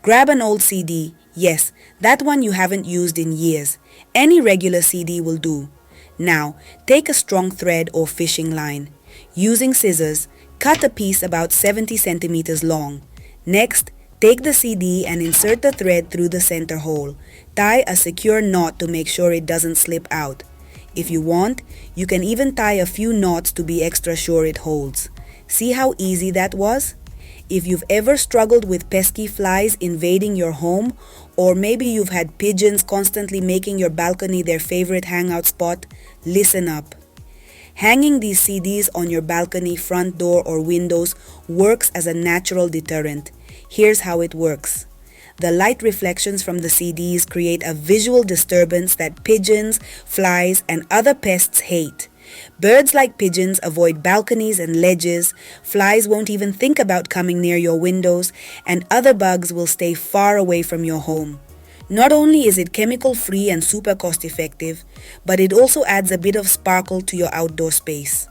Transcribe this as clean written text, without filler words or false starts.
Grab an old CD, yes, that one you haven't used in years. Any regular CD will do. Now, take a strong thread or fishing line. Using scissors, cut a piece about 70 centimeters long. Next, take the CD and insert the thread through the center hole. Tie a secure knot to make sure it doesn't slip out. If you want, you can even tie a few knots to be extra sure it holds. See how easy that was? If you've ever struggled with pesky flies invading your home, or maybe you've had pigeons constantly making your balcony their favorite hangout spot, listen up. Hanging these CDs on your balcony, front door, or windows works as a natural deterrent. Here's how it works. The light reflections from the CDs create a visual disturbance that pigeons, flies, and other pests hate. Birds like pigeons avoid balconies and ledges, flies won't even think about coming near your windows, and other bugs will stay far away from your home. Not only is it chemical-free and super cost-effective, but it also adds a bit of sparkle to your outdoor space.